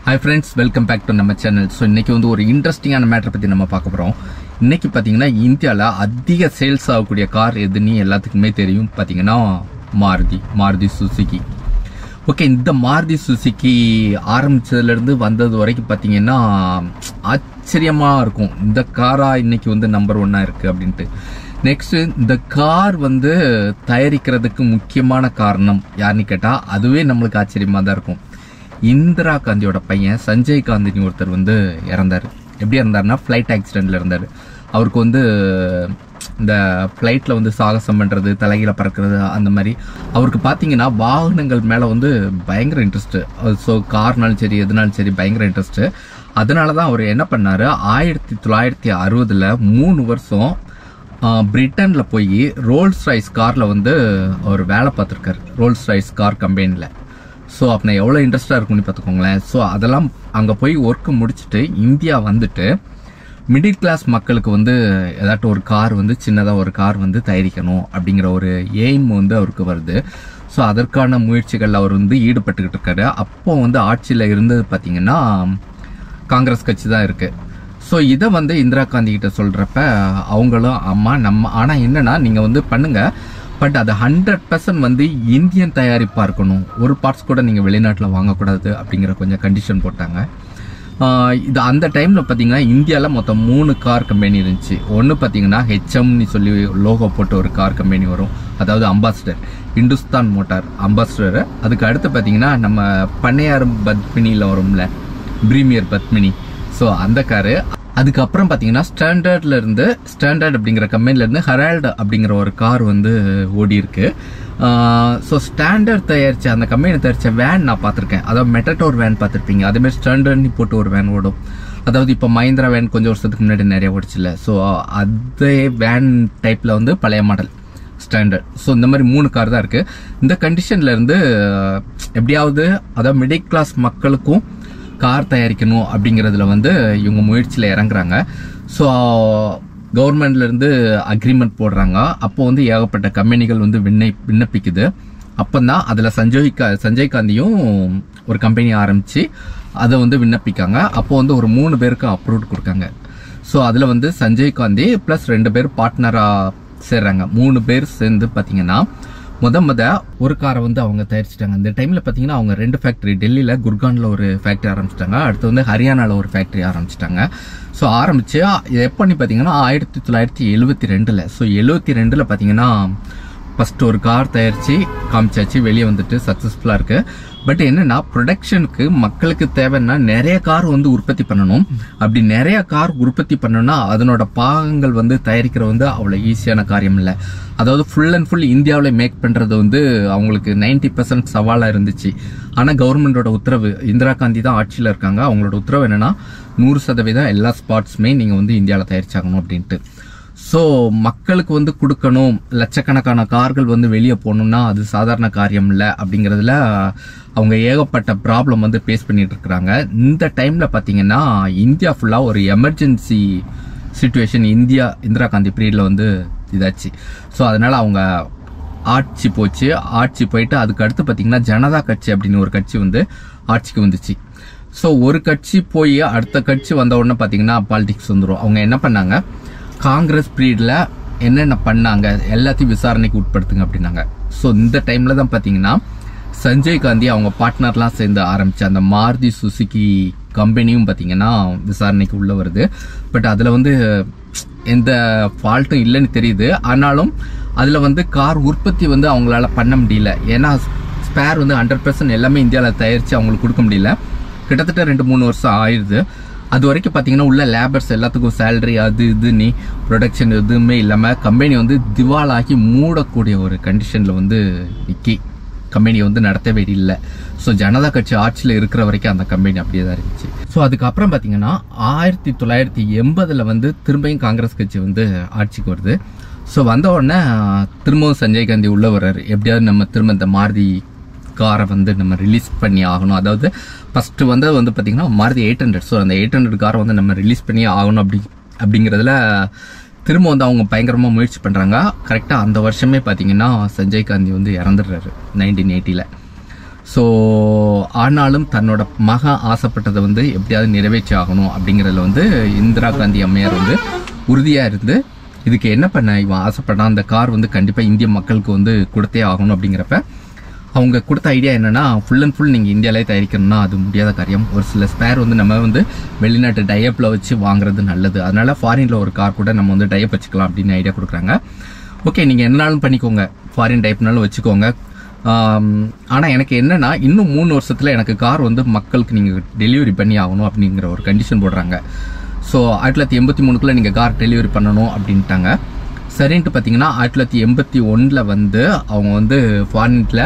Hi friends, welcome back to நம்ம channel. So இன்னைக்கு வந்து ஒரு இன்ட்ரெஸ்டிங்கான மேட்டர் பற்றி நம்ம பார்க்க போகிறோம். இன்னைக்கு பார்த்தீங்கன்னா இந்தியாவில் அதிக சேல்ஸ் ஆகக்கூடிய கார் எதுன்னு எல்லாத்துக்குமே தெரியும். பார்த்தீங்கன்னா மாருதி சுசுகி. ஓகே, இந்த மாருதி சுசுகி ஆரம்பிச்சதுலேருந்து வந்தது வரைக்கும் பார்த்தீங்கன்னா ஆச்சரியமாக இருக்கும். இந்த காரா இன்னைக்கு வந்து நம்பர் 1 இருக்குது அப்படின்ட்டு. நெக்ஸ்ட், இந்த கார் வந்து தயாரிக்கிறதுக்கு முக்கியமான காரணம் யாருன்னு கேட்டால் அதுவே நம்மளுக்கு ஆச்சரியமாக தான் இருக்கும். இந்திரா காந்தியோட பையன் சஞ்சய் காந்தின்னு ஒருத்தர் வந்து இறந்தார். எப்படி இறந்தாருன்னா ஃப்ளைட் ஆக்சிடென்ட்ல இருந்தார். அவருக்கு வந்து இந்த ஃப்ளைட்டில் வந்து சாகசம் பண்ணுறது, தலைகீழ பறக்கிறது, அந்த மாதிரி அவருக்கு பார்த்தீங்கன்னா வாகனங்கள் மேலே வந்து பயங்கர இன்ட்ரெஸ்ட்டு. ஸோ கார்னாலும் சரி எதுனாலும் சரி பயங்கர இன்ட்ரெஸ்ட்டு. அதனால தான் அவர் என்ன பண்ணார், 1960 3 வருஷம் பிரிட்டனில் போய் ரோல்ஸ் ராய்ஸ் காரில் வந்து அவர் வேலை பார்த்துருக்காரு, ரோல்ஸ் ராய்ஸ் கார் கம்பெனியில். ஸோ அப்போ எவ்வளோ இன்ட்ரெஸ்டாக இருக்கும்னு பார்த்துக்கோங்களேன். ஸோ அதெல்லாம் அங்கே போய் ஒர்க்கு முடிச்சுட்டு இந்தியா வந்துட்டு மிடில் கிளாஸ் மக்களுக்கு வந்து ஏதாட்டும் ஒரு கார் வந்து சின்னதாக ஒரு கார் வந்து தயாரிக்கணும் அப்படிங்கிற ஒரு எய்ம் வந்து அவருக்கு வருது. ஸோ அதற்கான முயற்சிகள் அவர் வந்து ஈடுபட்டுக்கிட்டு இருக்காரு. அப்போ வந்து ஆட்சியில் இருந்தது பார்த்தீங்கன்னா காங்கிரஸ் கட்சி தான் இருக்குது. ஸோ இதை வந்து இந்திரா காந்தி கிட்ட சொல்கிறப்ப அவங்களும் அம்மா நம்ம ஆனால் என்னென்னா நீங்கள் வந்து பண்ணுங்கள், பட் அது 100% வந்து இந்தியன் தயாரிப்பாக இருக்கணும், ஒரு பார்ட்ஸ் கூட நீங்கள் வெளிநாட்டில் வாங்கக்கூடாது அப்படிங்கிற கொஞ்சம் கண்டிஷன் போட்டாங்க. இது அந்த டைமில் பார்த்தீங்கன்னா இந்தியாவில் மொத்தம் 3 கார் கம்பெனி இருந்துச்சு. ஒன்று பார்த்தீங்கன்னா ஹெச்எம்னு சொல்லி லோகோ போட்டு ஒரு கார் கம்பெனி வரும், அதாவது அம்பாசிடர், இந்துஸ்தான் மோட்டார் அம்பாசிடர். அதுக்கு அடுத்து பார்த்தீங்கன்னா நம்ம பண்ணையார் பத்மினியில் வரும்ல, பிரீமியர் பத்மினி, ஸோ அந்த காரு. அதுக்கப்புறம் பார்த்தீங்கன்னா ஸ்டாண்டர்ட் அப்படிங்கிற கம்பெனிலேருந்து ஹெரால்டு அப்படிங்கிற ஒரு கார் வந்து ஓடி இருக்கு. ஸோ ஸ்டாண்டர்ட் தயாரித்த அந்த கம்பெனி தயாரித்த வேன் நான் பார்த்துருக்கேன், அதாவது மெட்டடோர் வேன் பார்த்துருப்பீங்க. அதேமாதிரி ஸ்டாண்டர்ட்னு போட்டு ஒரு வேன் ஓடும், அதாவது இப்போ மஹிந்திரா வேன் கொஞ்சம் வருஷத்துக்கு முன்னாடி நிறைய ஓடிச்சில்ல. ஸோ அதே வேன் டைப்பில் வந்து பழைய மாடல் ஸ்டாண்டர்ட். ஸோ இந்த மாதிரி 3 கார் தான் இருக்குது. இந்த கண்டிஷனில் இருந்து எப்படியாவது அதாவது மிடில் கிளாஸ் மக்களுக்கும் கார் தயாரிக்கணும் அப்படிங்கிறதுல வந்து இவங்க முயற்சியில் இறங்குறாங்க. ஸோ கவர்மெண்ட்லேருந்து அக்ரிமெண்ட் போடுறாங்க. அப்போ வந்து ஏகப்பட்ட கம்பெனிகள் வந்து விண்ணப்பிக்குது. அப்போ தான் அதில் சஞ்சய் காந்தியும் ஒரு கம்பெனி ஆரம்பித்து அதை வந்து விண்ணப்பிக்காங்க. அப்போ வந்து ஒரு 3 பேருக்கு அப்ரூவ் கொடுக்காங்க. ஸோ அதில் வந்து சஞ்சய் காந்தி ப்ளஸ் 2 பேர் பார்ட்னராக சேர்றாங்க. 3 பேர் சேர்ந்து பார்த்தீங்கன்னா முத ஒரு காரை வந்து அவங்க தயாரிச்சிட்டாங்க. இந்த டைமில் பார்த்தீங்கன்னா அவங்க 2 ஃபேக்ட்ரி, டெல்லியில் குர்கானில் ஒரு ஃபேக்ட்ரி ஆரம்பிச்சிட்டாங்க, அடுத்து வந்து ஹரியானாவில் ஒரு ஃபேக்ட்ரி ஆரம்பிச்சிட்டாங்க. ஸோ ஆரம்பித்து எப்போன்னு பார்த்தீங்கன்னா 1972. ஸோ 72 பார்த்தீங்கன்னா ஃபஸ்ட்டு ஒரு கார் தயாரித்து காமிச்சாச்சு, வெளியே வந்துட்டு சக்ஸஸ்ஃபுல்லாக இருக்குது. பட் என்னென்னா ப்ரொடக்ஷனுக்கு மக்களுக்கு தேவைன்னா நிறைய கார் வந்து உற்பத்தி பண்ணணும். அப்படி நிறைய கார் உற்பத்தி பண்ணணும்னா அதனோட பாகங்கள் வந்து தயாரிக்கிற வந்து அவ்வளோ ஈஸியான காரியம் இல்லை. அதாவது ஃபுல் அண்ட் ஃபுல் இந்தியாவில் மேக் பண்ணுறது வந்து அவங்களுக்கு 90% சவாலாக இருந்துச்சு. ஆனால் கவர்மெண்டோட உத்தரவு, இந்திரா காந்தி தான் ஆட்சியில் இருக்காங்க, அவங்களோட உத்தரவு என்னென்னா 100% எல்லா ஸ்பாட்ஸுமே நீங்கள் வந்து இந்தியாவில் தயாரிச்சாகணும் அப்படின்ட்டு. ஸோ மக்களுக்கு வந்து கொடுக்கணும், லட்சக்கணக்கான கார்கள் வந்து வெளியே போகணும்னா அது சாதாரண காரியம் இல்லை. அப்படிங்கிறதுல அவங்க ஏகப்பட்ட ப்ராப்ளம் வந்து ஃபேஸ் பண்ணிட்டு இருக்கிறாங்க. இந்த டைமில் பார்த்தீங்கன்னா இந்தியா ஃபுல்லாக ஒரு எமர்ஜென்சி சிச்சுவேஷன் இந்திரா காந்தி பீரியடில் வந்து இதாச்சு. ஸோ அதனால் அவங்க ஆட்சி போயிட்டு அதுக்கு அடுத்து பார்த்தீங்கன்னா ஜனதா கட்சி அப்படின்னு ஒரு கட்சி வந்து ஆட்சிக்கு வந்துச்சு. ஸோ ஒரு கட்சி போய் அடுத்த கட்சி வந்த உடனே பார்த்தீங்கன்னா பாலிடிக்ஸ் வந்துடும். அவங்க என்ன பண்ணாங்க, காங்கிரஸ் பீரியடில் என்னென்ன பண்ணாங்க எல்லாத்தையும் விசாரணைக்கு உட்படுத்துங்க அப்படின்னாங்க. ஸோ இந்த டைமில் தான் பார்த்தீங்கன்னா சஞ்சய் காந்தி அவங்க பார்ட்னர்லாம் சேர்ந்து ஆரம்பித்த அந்த மாருதி சுசுகி கம்பெனியும் பார்த்தீங்கன்னா விசாரணைக்கு உள்ளே வருது. பட் அதில் வந்து எந்த ஃபால்ட்டும் இல்லைன்னு தெரியுது. ஆனாலும் அதில் வந்து கார் உற்பத்தி வந்து அவங்களால பண்ண முடியல. ஏன்னா ஸ்பேர் வந்து 100% எல்லாமே இந்தியாவில் தயாரித்து அவங்களுக்கு கொடுக்க முடியல. கிட்டத்தட்ட 2-3 வருஷம் ஆயிடுது. அது வரைக்கும் பார்த்தீங்கன்னா உள்ள லேபர்ஸ் எல்லாத்துக்கும் சேலரி அது இதுன்னு ப்ரொடக்ஷன் எதுவுமே இல்லாமல் கம்பெனி வந்து திவாலாகி மூடக்கூடிய ஒரு கண்டிஷனில் வந்து கம்பெனி வந்து நடத்தவே இல்லை. ஸோ ஜனதா கட்சி ஆட்சியில் இருக்கிற வரைக்கும் அந்த கம்பெனி அப்படியே தான் இருந்துச்சு. ஸோ அதுக்கப்புறம் பார்த்தீங்கன்னா 1980 வந்து திரும்பியும் காங்கிரஸ் கட்சி வந்து ஆட்சிக்கு வருது. ஸோ வந்த உடனே திரும்பவும் சஞ்சய் காந்தி உள்ள வர்றாரு, எப்படியாவது நம்ம திரும்ப இந்த மாருதி காரை வந்து நம்ம ரிலீஸ் பண்ணி ஆகணும். அதாவது ஃபஸ்ட்டு வந்து பார்த்தீங்கன்னா மாருதி 800. ஸோ அந்த 800 காரை வந்து நம்ம ரிலீஸ் பண்ணி ஆகணும் அப்படிங்கிறதுல திரும்ப வந்து அவங்க பயங்கரமாக முயற்சி பண்ணுறாங்க. கரெக்டாக அந்த வருஷமே பார்த்தீங்கன்னா சஞ்சய் காந்தி வந்து இறந்துடுறாரு 1980. ஸோ ஆனாலும் தன்னோட மகன் ஆசைப்பட்டதை வந்து எப்படியாவது நிறைவேற்றி ஆகணும் அப்படிங்கிறதுல வந்து இந்திரா காந்தி அம்மையார் வந்து உறுதியாக இருந்து இதுக்கு என்ன பண்ண இவன் ஆசைப்பட்டான், அந்த கார் வந்து கண்டிப்பாக இந்திய மக்களுக்கு வந்து கொடுத்தே ஆகணும் அப்படிங்கிறப்ப அவங்க கொடுத்த ஐடியா என்னன்னா, ஃபுல் அண்ட் ஃபுல் நீங்கள் இந்தியாவிலே தயாரிக்கணும்னா அது முடியாத காரியம். ஒரு சில ஸ்பேர் வந்து நம்ம வந்து வெளிநாட்டு டைப்பில் வச்சு வாங்குறது நல்லது. அதனால ஃபாரினில் ஒரு கார் கூட நம்ம வந்து டைப் வச்சுக்கலாம் அப்படின்னு ஐடியா கொடுக்குறாங்க. ஓகே, நீங்கள் என்னாலும் பண்ணிக்கோங்க, ஃபாரின் டைப்னாலும் வச்சுக்கோங்க. ஆனால் எனக்கு என்னன்னா, இன்னும் 3 வருஷத்தில் எனக்கு கார் வந்து மக்களுக்கு நீங்கள் டெலிவரி பண்ணி ஆகணும் அப்படிங்கிற ஒரு கண்டிஷன் போடுறாங்க. ஸோ 1983 நீங்கள் கார் டெலிவரி பண்ணணும் அப்படின்ட்டாங்க. சரின்ட்டு பார்த்தீங்கன்னா 1981 வந்து அவங்க வந்து ஃபாரினில்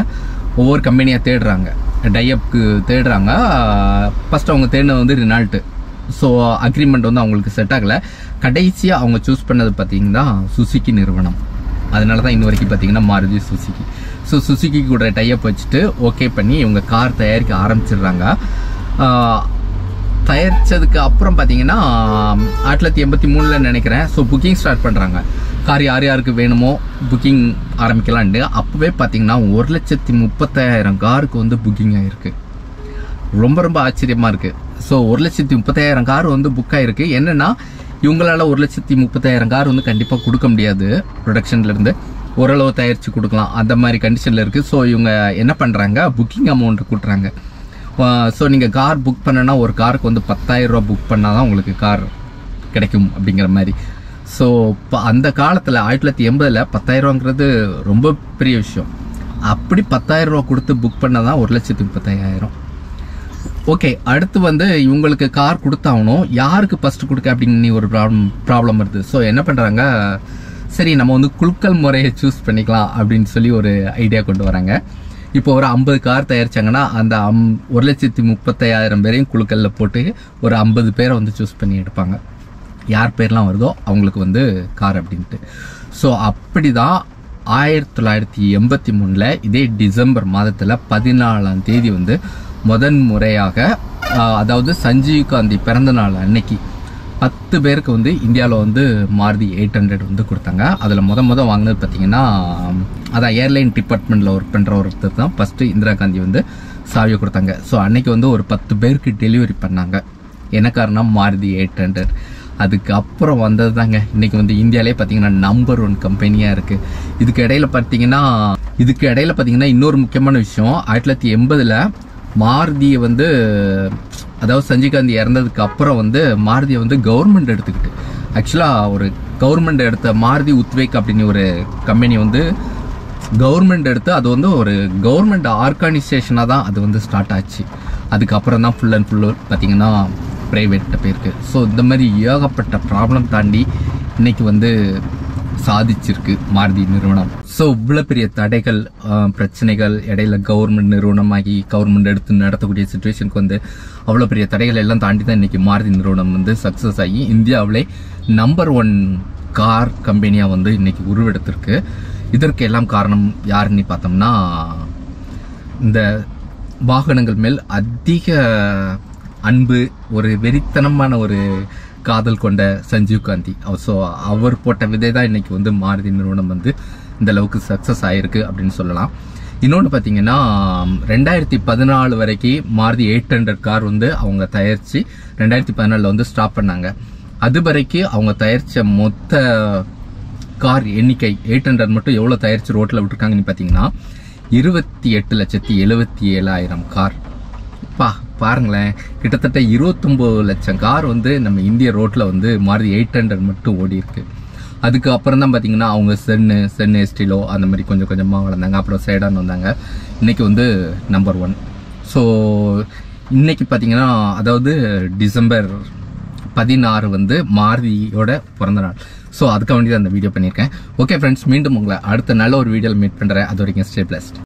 ஒவ்வொரு கம்பெனியாக தேடுறாங்க, டைஅப்க்கு தேடுறாங்க. ஃபர்ஸ்ட் அவங்க தேடினது வந்து ரினால்ட்டு. ஸோ அக்ரிமெண்ட் வந்து அவங்களுக்கு செட் ஆகலை. கடைசியாக அவங்க சூஸ் பண்ணது பார்த்தீங்கன்னா சுசுகி நிறுவனம். அதனால தான் இன்ன வரைக்கும் பார்த்தீங்கன்னா மாருதி சுசுகி. ஸோ சுசுகி கூட டைஅப் வச்சுட்டு ஓகே பண்ணி இவங்க கார் தயாரிக்க ஆரம்பிச்சிடுறாங்க. தயாரித்ததுக்கு அப்புறம் பார்த்தீங்கன்னா 1983 நினைக்கிறேன். ஸோ புக்கிங் ஸ்டார்ட் பண்ணுறாங்க. கார் யார் யாருக்கு வேணுமோ புக்கிங் ஆரம்பிக்கலான்ட்டு. அப்போவே பார்த்தீங்கன்னா 1,30,000 காருக்கு வந்து புக்கிங் ஆகிருக்கு. ரொம்ப ரொம்ப ஆச்சரியமாக இருக்குது. ஸோ 1,30,000 கார் வந்து புக் ஆகிருக்கு. என்னென்னா இவங்களால 1,30,000 கார் வந்து கண்டிப்பாக கொடுக்க முடியாது. ப்ரொடக்ஷன்லேருந்து ஓரளவு தயாரித்து கொடுக்கலாம், அந்த மாதிரி கண்டிஷனில் இருக்குது. ஸோ இவங்க என்ன பண்ணுறாங்க, புக்கிங் அமௌண்ட் கூட்டுறாங்க. ஸோ நீங்கள் கார் புக் பண்ணனா ஒரு காருக்கு வந்து 10,000 ரூபா புக் பண்ணால் தான் உங்களுக்கு கார் கிடைக்கும் அப்படிங்கிற மாதிரி. ஸோ இப்போ அந்த காலத்தில் 1980 10,000 ரூபாங்கிறது ரொம்ப பெரிய விஷயம். அப்படி 10,000 ரூபா கொடுத்து புக் பண்ணால் தான் 1,30,000. ஓகே, அடுத்து வந்து இவங்களுக்கு கார் கொடுத்தாகணும். யாருக்கு ஃபர்ஸ்ட் கொடுக்க அப்படின்னு ஒரு ப்ராப்ளம் வருது. ஸோ என்ன பண்ணுறாங்க, சரி நம்ம வந்து குலுக்கல் முறையை சூஸ் பண்ணிக்கலாம் அப்படின்னு சொல்லி ஒரு ஐடியா கொண்டு வராங்க. இப்போ ஒரு 50 கார் தயாரிச்சாங்கன்னா அந்த 1,30,000 பேரையும் குழுக்களில் போட்டு ஒரு 50 பேரை வந்து சூஸ் பண்ணி எடுப்பாங்க. யார் பேர்லாம் வருதோ அவங்களுக்கு வந்து கார் அப்படின்ட்டு. ஸோ அப்படி தான் 1983 இதே டிசம்பர் மாதத்தில் 14ஆம் தேதி வந்து முதன் முறையாக, அதாவது சஞ்சீவ் காந்தி பிறந்த நாள் அன்னைக்கு 10 பேருக்கு வந்து இந்தியாவில் வந்து மாருதி 800 வந்து கொடுத்தாங்க. அதில் முத வாங்கினது பார்த்தீங்கன்னா அதான் ஏர்லைன் டிபார்ட்மெண்ட்டில் ஒர்க் பண்ணுற ஒருத்தர் தான் ஃபஸ்ட்டு இந்திரா காந்தி வந்து சாவியை கொடுத்தாங்க. ஸோ அன்னைக்கு வந்து ஒரு 10 பேருக்கு டெலிவரி பண்ணாங்க. என்ன காரணம், மாருதி 800. அதுக்கு அப்புறம் வந்தது தாங்க இன்னைக்கு வந்து இந்தியாவிலே பார்த்தீங்கன்னா நம்பர் 1 கம்பெனியாக இருக்குது. இதுக்கு இடையில பார்த்தீங்கன்னா இன்னொரு முக்கியமான விஷயம், 1980 மாருதியை வந்து, அதாவது சஞ்சீவ் காந்தி இறந்ததுக்கு அப்புறம் வந்து மாருதியை வந்து கவர்மெண்ட் எடுத்துக்கிட்டு, ஆக்சுவலாக ஒரு கவர்மெண்ட் எடுத்த மாருதி உத்வேக் அப்படின்னு ஒரு கம்பெனி வந்து கவர்மெண்ட் எடுத்து அது வந்து ஒரு கவர்மெண்ட் ஆர்கனைசேஷனாக தான் அது வந்து ஸ்டார்ட் ஆச்சு. அதுக்கப்புறம் தான் ஃபுல் அண்ட் ஃபுல் பார்த்தீங்கன்னா ப்ரைவேட்ட போயிருக்கு. ஸோ இந்த மாதிரி ஏகப்பட்ட ப்ராப்ளம் தாண்டி இன்னைக்கு வந்து சாதிச்சிருக்கு மாருதி நிறுவனம். ஸோ இவ்வளோ பெரிய தடைகள், பிரச்சனைகள், இடையில கவர்மெண்ட் நிறுவனமாகி கவர்மெண்ட் எடுத்து நடத்தக்கூடிய சுச்சுவேஷனுக்கு வந்து அவ்வளோ பெரிய தடைகள் எல்லாம் தாண்டி தான் இன்னைக்கு மாருதி நிறுவனம் வந்து சக்ஸஸ் ஆகி இந்தியாவிலே நம்பர் 1 கார் கம்பெனியாக வந்து இன்னைக்கு உருவெடுத்திருக்கு. இதற்கு எல்லாம் காரணம் யாருன்னு பார்த்தோம்னா, இந்த வாகனங்கள் மேல் அதிக அன்பு, ஒரு வெறித்தனமான ஒரு காதல் கொண்ட சஞ்சீவ் காந்தி. ஸோ அவர் போட்ட விதை தான் இன்னைக்கு வந்து மாருதி நிறுவனம் வந்து இந்த அளவுக்கு சக்ஸஸ் ஆயிருக்கு அப்படின்னு சொல்லலாம். இன்னொன்று பார்த்தீங்கன்னா 2014 வரைக்கும் மாருதி 800 கார் வந்து அவங்க தயாரித்து 2014 வந்து ஸ்டாப் பண்ணாங்க. அது வரைக்கும் அவங்க தயாரித்த மொத்த கார் எண்ணிக்கை 800 மட்டும் எவ்வளோ தயாரித்து ரோட்டில் விட்டுருக்காங்கன்னு பார்த்தீங்கன்னா 28,77,000 கார். பாருங்களேன், கிட்டத்தட்ட 29 லட்சம் கார் வந்து நம்ம இந்திய ரோட்டில் வந்து மாருதி 800 மட்டும் ஓடி இருக்கு. அதுக்கு அப்புறம் தான் பார்த்தீங்கன்னா அவங்க சென் எஸ்டிலோ அந்த மாதிரி கொஞ்சம் கொஞ்சமாக வளர்ந்தாங்க. அப்புறம் சேடான் வந்தாங்க. இன்னைக்கு வந்து நம்பர் 1. ஸோ இன்னைக்கு பார்த்தீங்கன்னா, அதாவது டிசம்பர் 16 வந்து மாருதியோட பிறந்த நாள். ஸோ அதுக்காக வேண்டி தான் அந்த வீடியோ பண்ணியிருக்கேன். ஓகே ஃப்ரெண்ட்ஸ், மீண்டும் உங்களை அடுத்த நல்ல ஒரு வீடியோவில் மீட் பண்ணுறேன். அது வரைக்கும் ஸ்டே பிளஸ்ட்.